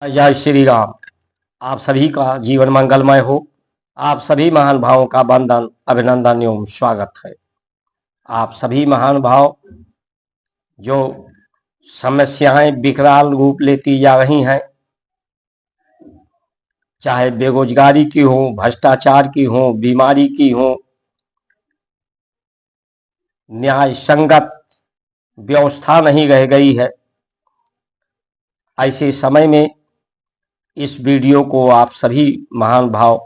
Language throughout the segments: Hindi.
जय श्री राम। आप सभी का जीवन मंगलमय हो। आप सभी महान भावों का वंदन, अभिनंदन एवं स्वागत है। आप सभी महान भाव जो समस्याएं विकराल रूप लेती जा रही हैं, चाहे बेरोजगारी की हो, भ्रष्टाचार की हो, बीमारी की हो, न्याय संगत व्यवस्था नहीं रह गई है, ऐसे समय में इस वीडियो को आप सभी महान भाव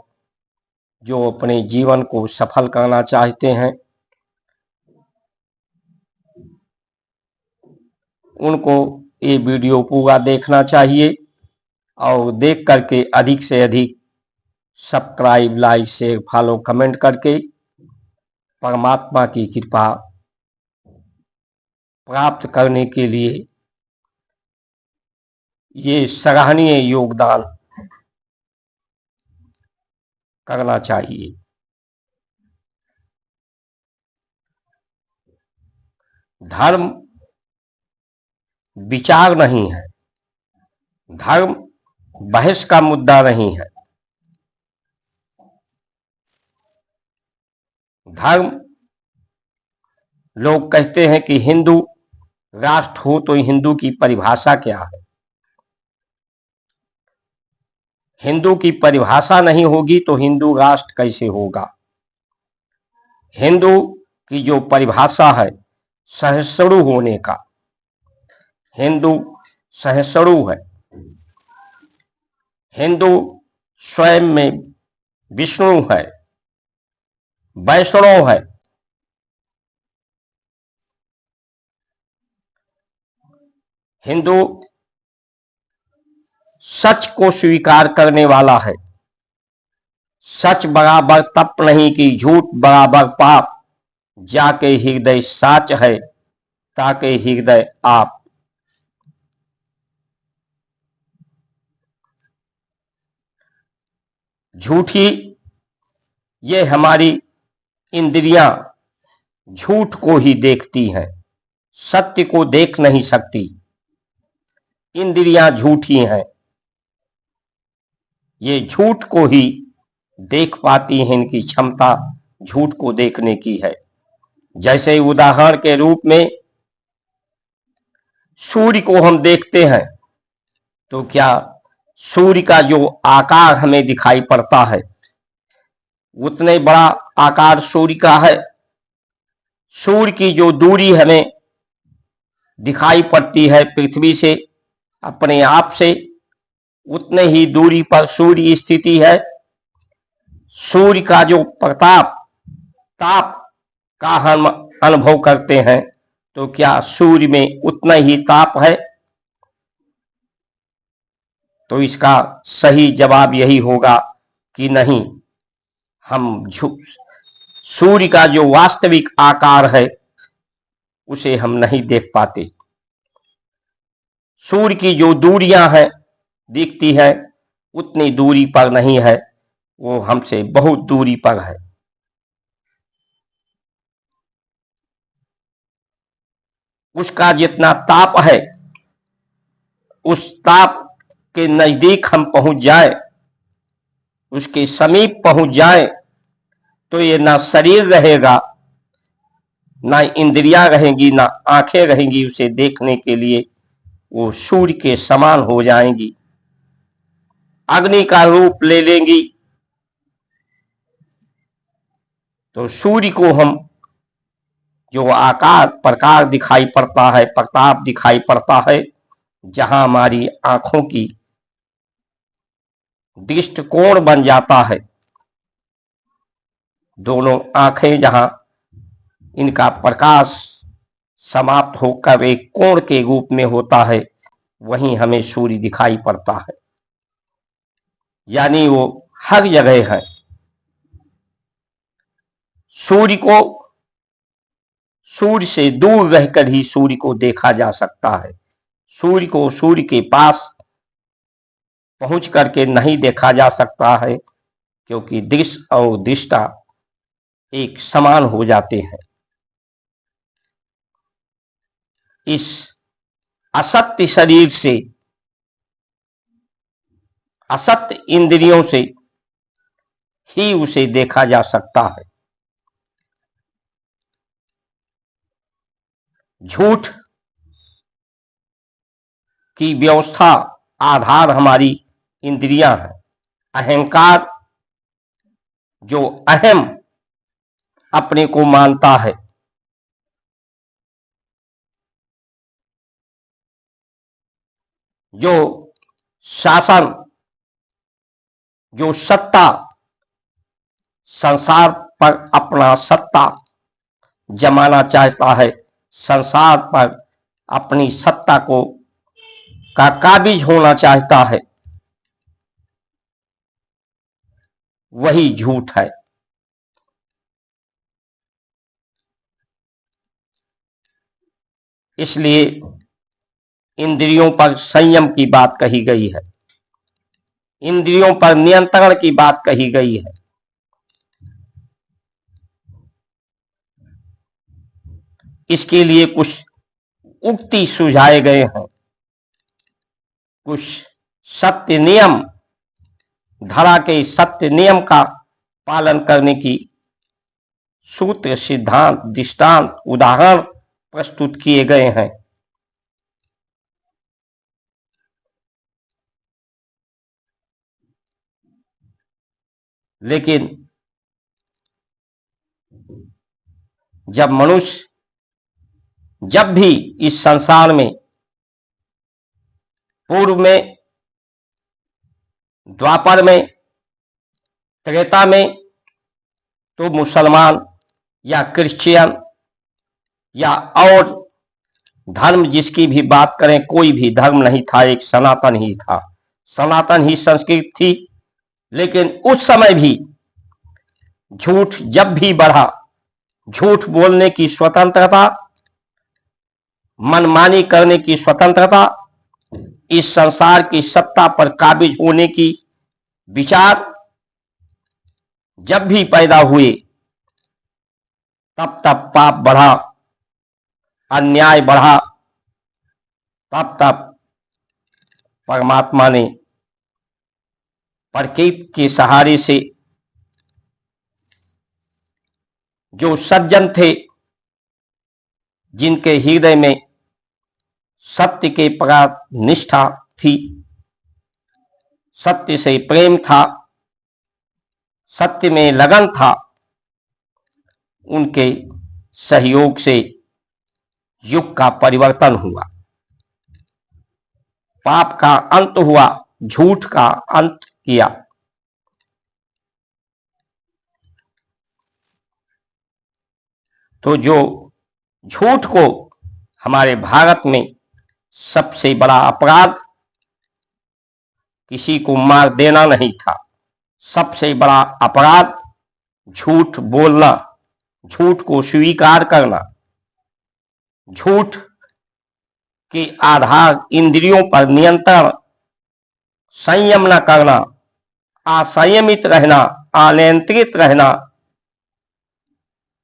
जो अपने जीवन को सफल करना चाहते हैं, उनको ये वीडियो पूरा देखना चाहिए और देख करके अधिक से अधिक subscribe, like, share, follow, comment करके परमात्मा की कृपा प्राप्त करने के लिए ये सराहनीय योगदान करना चाहिए। धर्म विचार नहीं है, धर्म बहस का मुद्दा नहीं है। धर्म, लोग कहते हैं कि हिंदू राष्ट्र हो तो हिंदू की परिभाषा क्या है? हिंदू की परिभाषा नहीं होगी तो हिंदू राष्ट्र कैसे होगा? हिंदू की जो परिभाषा है सहिष्णु होने का, हिंदू सहिष्णु है। हिंदू स्वयं में विष्णु है, वैष्णव है। हिंदू सच को स्वीकार करने वाला है। सच बराबर तप नहीं कि झूठ बराबर पाप, जाके हृदय साच है ताके हृदय आप। झूठी ये हमारी इंद्रियां झूठ को ही देखती हैं, सत्य को देख नहीं सकती। इंद्रियां झूठी हैं, ये झूठ को ही देख पाती हैं। इनकी क्षमता झूठ को देखने की है। जैसे उदाहरण के रूप में सूर्य को हम देखते हैं तो क्या सूर्य का जो आकार हमें दिखाई पड़ता है उतने बड़ा आकार सूर्य का है? सूर्य की जो दूरी हमें दिखाई पड़ती है पृथ्वी से अपने आप से, उतने ही दूरी पर सूर्य स्थिति है। सूर्य का जो प्रताप, ताप का हम अनुभव करते हैं तो क्या सूर्य में उतना ही ताप है? तो इसका सही जवाब यही होगा कि नहीं। हम सूर्य का जो वास्तविक आकार है उसे हम नहीं देख पाते। सूर्य की जो दूरियां हैं दिखती है उतनी दूरी पर नहीं है, वो हमसे बहुत दूरी पर है। उसका जितना ताप है उस ताप के नजदीक हम पहुंच जाए, उसके समीप पहुंच जाए तो ये ना शरीर रहेगा, ना इंद्रियां रहेंगी, ना आंखें रहेंगी उसे देखने के लिए। वो सूर्य के समान हो जाएंगी, अग्नि का रूप ले लेंगी। तो सूर्य को हम जो आकार प्रकार दिखाई पड़ता है, प्रताप दिखाई पड़ता है, जहां हमारी आंखों की दृष्टिकोण बन जाता है, दोनों आंखें जहां इनका प्रकाश समाप्त होकर एक कोण के रूप में होता है, वहीं हमें सूर्य दिखाई पड़ता है। यानी वो हर जगह है। सूर्य को सूर्य से दूर रहकर ही सूर्य को देखा जा सकता है। सूर्य को सूर्य के पास पहुंच करके नहीं देखा जा सकता है, क्योंकि दृश्य और दृष्टा एक समान हो जाते हैं। इस असत्य शरीर से असत इंद्रियों से ही उसे देखा जा सकता है। झूठ की व्यवस्था आधार हमारी इंद्रियां हैं। अहंकार जो अहम अपने को मानता है, जो शासन, जो सत्ता, संसार पर अपना सत्ता जमाना चाहता है, संसार पर अपनी सत्ता को का काबिज होना चाहता है, वही झूठ है। इसलिए इंद्रियों पर संयम की बात कही गई है, इंद्रियों पर नियंत्रण की बात कही गई है। इसके लिए कुछ उक्ति सुझाए गए हैं, कुछ सत्य नियम, धरा के सत्य नियम का पालन करने की सूत्र, सिद्धांत, दृष्टांत, उदाहरण प्रस्तुत किए गए हैं। लेकिन जब मनुष्य जब भी इस संसार में, पूर्व में, द्वापर में, त्रेता में, तो मुसलमान या क्रिश्चियन या और धर्म जिसकी भी बात करें, कोई भी धर्म नहीं था, एक सनातन ही था, सनातन ही संस्कृति थी। लेकिन उस समय भी झूठ जब भी बढ़ा, झूठ बोलने की स्वतंत्रता, मनमानी करने की स्वतंत्रता, इस संसार की सत्ता पर काबिज होने की विचार जब भी पैदा हुए, तब तब पाप बढ़ा, अन्याय बढ़ा, तब तब परमात्मा ने प्रकृति के सहारे से जो सज्जन थे, जिनके हृदय में सत्य के प्रति निष्ठा थी, सत्य से प्रेम था, सत्य में लगन था, उनके सहयोग से युग का परिवर्तन हुआ, पाप का अंत हुआ, झूठ का अंत किया। तो जो झूठ को हमारे भारत में सबसे बड़ा अपराध किसी को मार देना नहीं था, सबसे बड़ा अपराध झूठ बोलना, झूठ को स्वीकार करना, झूठ के आधार इंद्रियों पर नियंत्रण, संयम न करना, असंयमित रहना, अनियंत्रित रहना,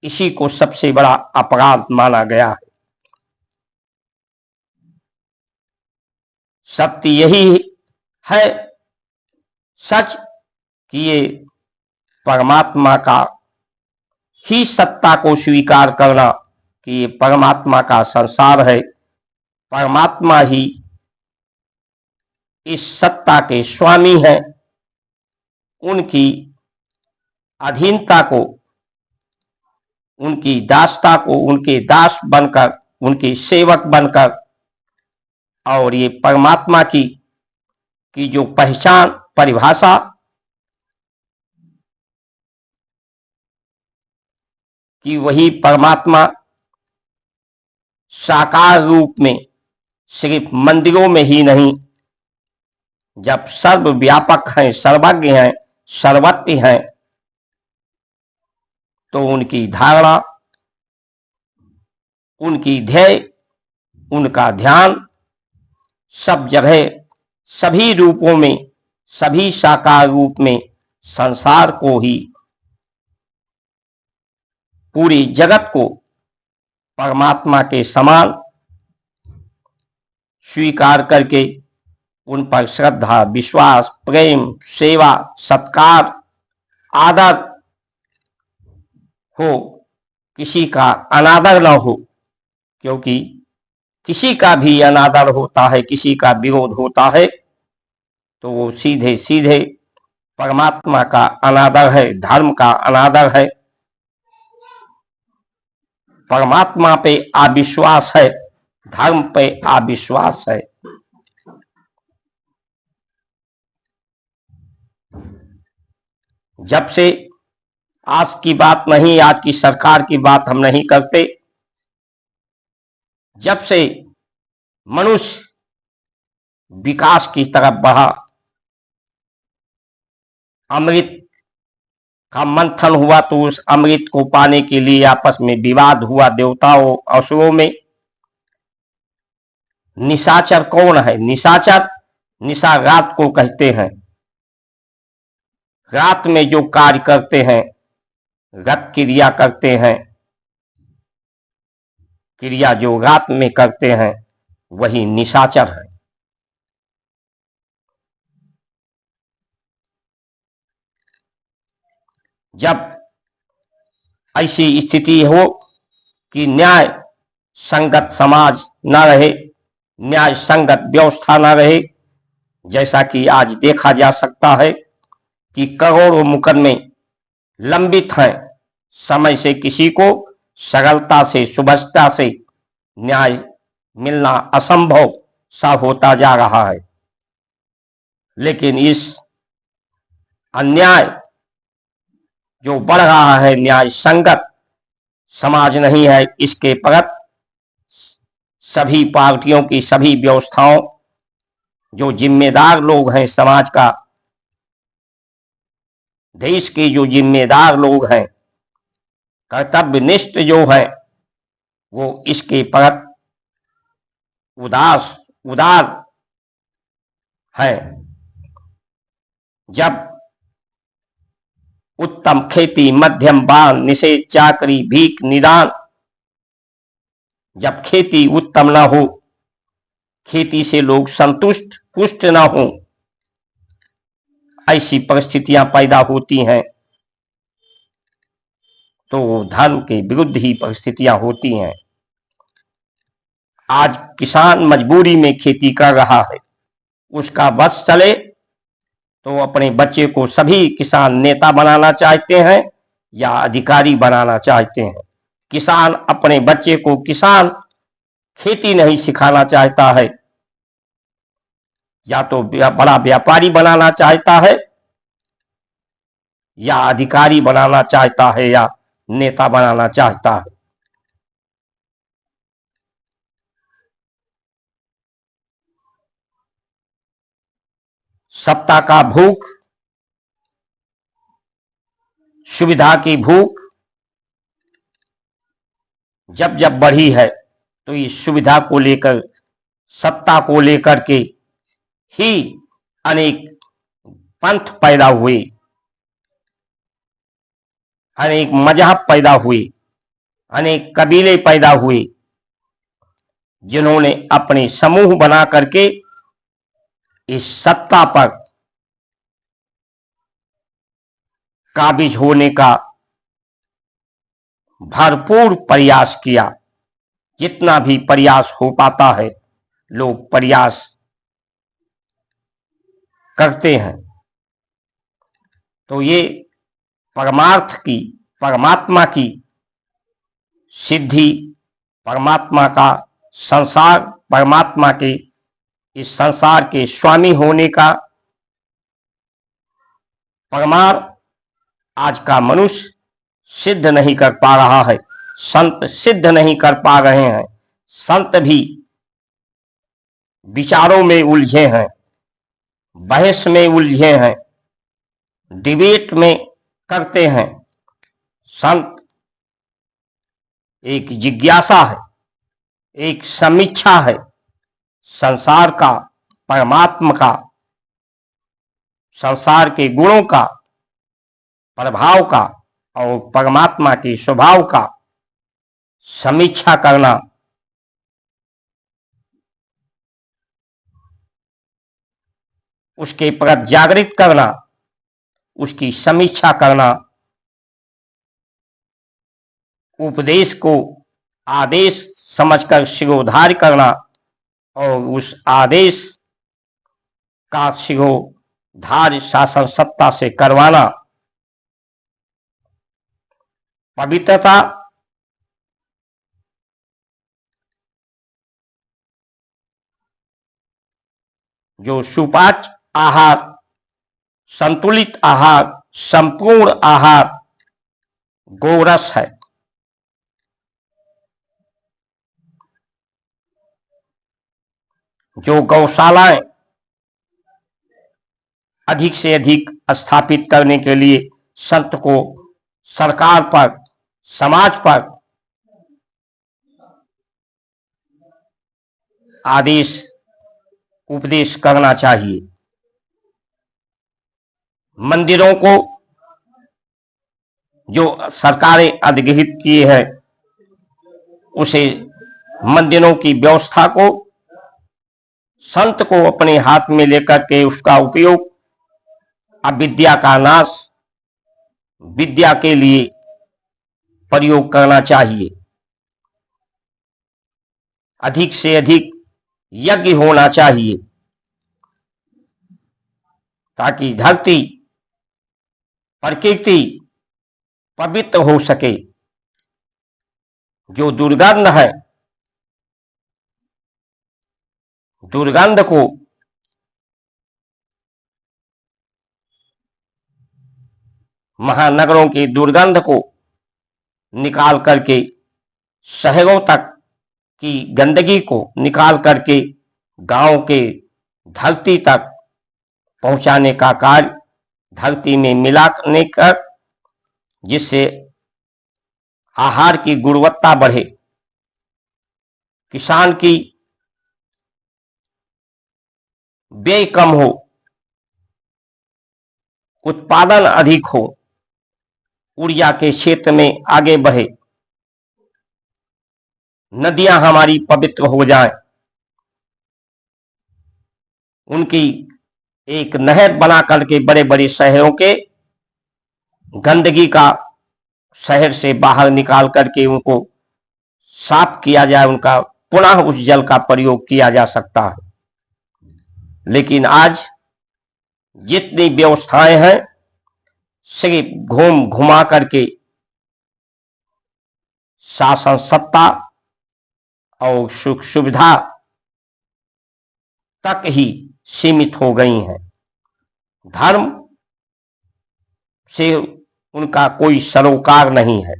इसी को सबसे बड़ा अपराध माना गया है। सत्य यही है, सच कि ये परमात्मा का ही सत्ता को स्वीकार करना कि ये परमात्मा का संसार है, परमात्मा ही इस सत्ता के स्वामी हैं, उनकी अधीनता को, उनकी दासता को, उनके दास बनकर, उनके सेवक बनकर, और ये परमात्मा की जो पहचान, परिभाषा, कि वही परमात्मा साकार रूप में सिर्फ मंदिरों में ही नहीं, जब सर्वव्यापक हैं, सर्वज्ञ हैं, सर्वज्ञ हैं, तो उनकी धारणा, उनकी ध्येय, उनका ध्यान सब जगह, सभी रूपों में, सभी साकार रूप में संसार को ही, पूरी जगत को परमात्मा के समान स्वीकार करके उन पर श्रद्धा, विश्वास, प्रेम, सेवा, सत्कार, आदर हो, किसी का अनादर न हो। क्योंकि किसी का भी अनादर होता है, किसी का विरोध होता है, तो वो सीधे सीधे परमात्मा का अनादर है, धर्म का अनादर है, परमात्मा पे अविश्वास है, धर्म पे अविश्वास है। जब से आज की बात नहीं, आज की सरकार की बात हम नहीं करते, जब से मनुष्य विकास की तरफ बढ़ा, अमृत का मंथन हुआ, तो उस अमृत को पाने के लिए आपस में विवाद हुआ देवताओं असुरों में। निशाचर कौन है? निशाचर, निशा रात को कहते हैं। रात में जो कार्य करते हैं, गत क्रिया करते हैं, क्रिया जो रात में करते हैं, वही निशाचर है। जब ऐसी स्थिति हो कि न्याय संगत समाज न रहे, न्याय संगत व्यवस्था न रहे, जैसा कि आज देखा जा सकता है कि करोड़ों मुकदमे लंबित हैं, समय से किसी को सरलता से, सुभजता से न्याय मिलना असंभव सा होता जा रहा है। लेकिन इस अन्याय जो बढ़ रहा है, न्याय संगत समाज नहीं है, इसके प्रति सभी पार्टियों की, सभी व्यवस्थाओं, जो जिम्मेदार लोग हैं समाज का, देश के जो जिम्मेदार लोग हैं, कर्तव्यनिष्ठ जो है, वो इसके प्रति उदार है। जब उत्तम खेती, मध्यम बान, निषेध चाकरी, भीख निदान, जब खेती उत्तम ना हो, खेती से लोग संतुष्ट पुष्ट ना हो, ऐसी परिस्थितियां पैदा होती हैं, तो धर्म के विरुद्ध ही परिस्थितियां होती हैं। आज किसान मजबूरी में खेती कर रहा है, उसका बस चले तो अपने बच्चे को सभी किसान नेता बनाना चाहते हैं या अधिकारी बनाना चाहते हैं। किसान अपने बच्चे को किसान खेती नहीं सिखाना चाहता है, या तो बड़ा व्यापारी बनाना चाहता है, या अधिकारी बनाना चाहता है, या नेता बनाना चाहता है। सत्ता का भूख, सुविधा की भूख जब जब बढ़ी है, तो इस सुविधा को लेकर, सत्ता को लेकर के ही अनेक पंथ पैदा हुए, अनेक मजहब पैदा हुए, अनेक कबीले पैदा हुए, जिन्होंने अपने समूह बना करके इस सत्ता पर काबिज होने का भरपूर प्रयास किया। जितना भी प्रयास हो पाता है, लोग प्रयास करते हैं। तो ये परमार्थ की, परमात्मा की सिद्धि, परमात्मा का संसार, परमात्मा के इस संसार के स्वामी होने का परमार्थ आज का मनुष्य सिद्ध नहीं कर पा रहा है, संत सिद्ध नहीं कर पा रहे हैं। संत भी विचारों में उलझे हैं, बहस में उलझे हैं, डिबेट में करते हैं। संत एक जिज्ञासा है, एक समीक्षा है, संसार का, परमात्मा का, संसार के गुणों का, प्रभाव का और परमात्मा के स्वभाव का समीक्षा करना। उसके प्रति जागृत करना, उसकी समीक्षा करना, उपदेश को आदेश समझकर शिरोधार्य करना और उस आदेश का शिरोधार्य शासन सत्ता से करवाना। पवित्रता जो सुपाच्य आहार, संतुलित आहार, संपूर्ण आहार गोरस है। जो गौशालाएं अधिक से अधिक स्थापित करने के लिए संत को सरकार पर, समाज पर आदेश उपदेश करना चाहिए। मंदिरों को जो सरकारें अधिग्रहित किए हैं, उसे मंदिरों की व्यवस्था को संत को अपने हाथ में लेकर के उसका उपयोग अविद्या का नाश, विद्या के लिए प्रयोग करना चाहिए। अधिक से अधिक यज्ञ होना चाहिए ताकि धरती, प्रकृति पवित्र हो सके। जो दुर्गंध है, दुर्गंध को महानगरों की दुर्गंध को निकाल करके, शहरों तक की गंदगी को निकाल करके गांव के धरती तक पहुंचाने का कार्य, धरती में मिलाने का, जिससे आहार की गुणवत्ता बढ़े, किसान की व्यय कम हो, उत्पादन अधिक हो, ऊर्जा के क्षेत्र में आगे बढ़े, नदियां हमारी पवित्र हो जाएं, उनकी एक नहर बना करके बड़े बड़े शहरों के गंदगी का शहर से बाहर निकाल करके उनको साफ किया जाए, उनका पुनः उस जल का प्रयोग किया जा सकता है। लेकिन आज जितनी व्यवस्थाएं हैं, सिर्फ घूम घुमा करके शासन सत्ता और सुख सुविधा तक ही सीमित हो गई हैं। धर्म से उनका कोई सरोकार नहीं है,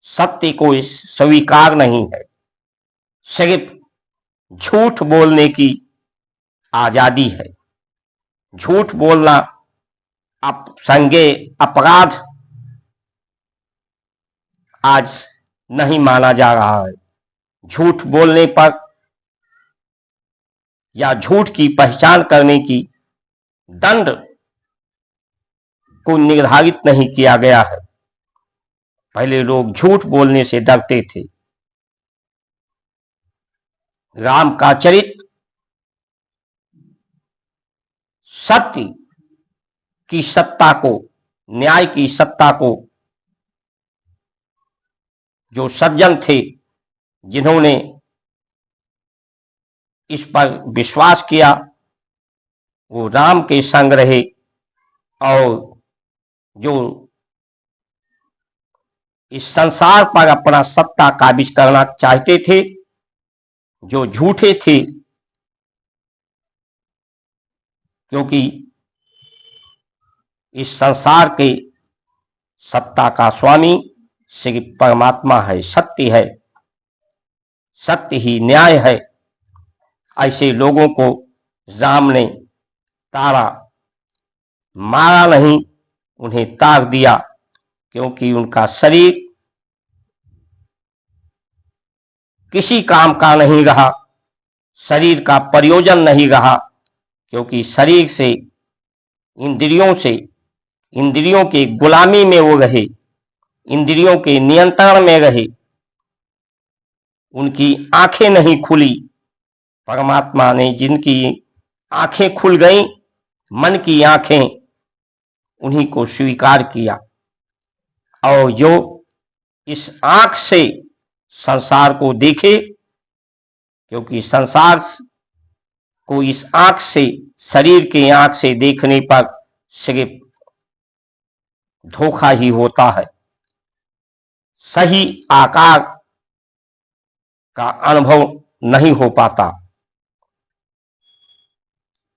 सत्य को स्वीकार नहीं है, सिर्फ झूठ बोलने की आजादी है। झूठ बोलना संज्ञेय अपराध आज नहीं माना जा रहा है। झूठ बोलने पर या झूठ की पहचान करने की दंड को निर्धारित नहीं किया गया है। पहले लोग झूठ बोलने से डरते थे। राम का चरित्र सत्य की सत्ता को, न्याय की सत्ता को, जो सज्जन थे जिन्होंने इस पर विश्वास किया, वो राम के संग रहे, और जो इस संसार पर अपना सत्ता काबिज करना चाहते थे, जो झूठे थे, क्योंकि इस संसार के सत्ता का स्वामी श्री परमात्मा है, सत्य है, सत्य ही न्याय है। ऐसे लोगों को राम ने तारा, मारा नहीं, उन्हें तार दिया, क्योंकि उनका शरीर किसी काम का नहीं रहा, शरीर का प्रयोजन नहीं रहा, क्योंकि शरीर से, इंद्रियों के गुलामी में वो रहे, इंद्रियों के नियंत्रण में रहे, उनकी आंखें नहीं खुली। परमात्मा ने जिनकी आंखें खुल गईं, मन की आंखें उन्हीं को स्वीकार किया, और जो इस आंख से संसार को देखे, क्योंकि संसार को इस आंख से, शरीर के आंख से देखने पर सिर्फ धोखा ही होता है, सही आकार का अनुभव नहीं हो पाता।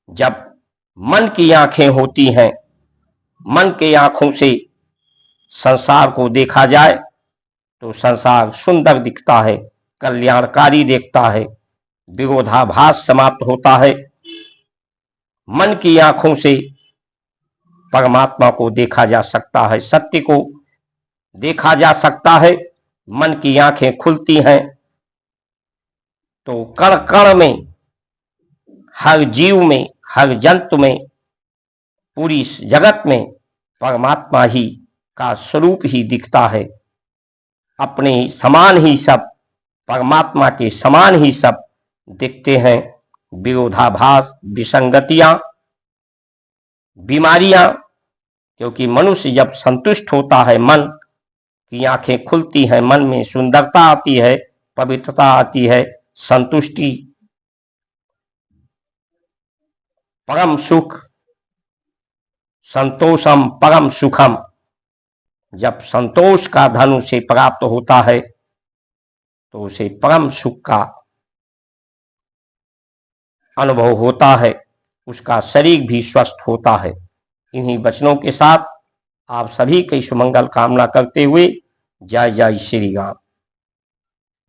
जब मन की आंखें होती हैं, मन के आंखों से संसार को देखा जाए तो संसार सुंदर दिखता है, कल्याणकारी दिखता है, विरोधाभास समाप्त होता है। मन की आंखों से परमात्मा को देखा जा सकता है, सत्य को देखा जा सकता है। मन की आंखें खुलती हैं तो कण कण में, हर जीव में, हर जंतु में, पूरी जगत में परमात्मा ही का स्वरूप ही दिखता है। अपने समान ही सब, परमात्मा के समान ही सब दिखते हैं। विरोधाभास, विसंगतियां, बीमारियां, क्योंकि मनुष्य जब संतुष्ट होता है, मन की आंखें खुलती हैं, मन में सुंदरता आती है, पवित्रता आती है, संतुष्टि, परम सुख, संतोषम परम सुखम, जब संतोष का धन उसे प्राप्त होता है तो उसे परम सुख का अनुभव होता है, उसका शरीर भी स्वस्थ होता है। इन्हीं वचनों के साथ आप सभी की सुमंगल कामना करते हुए जय जय श्री राम।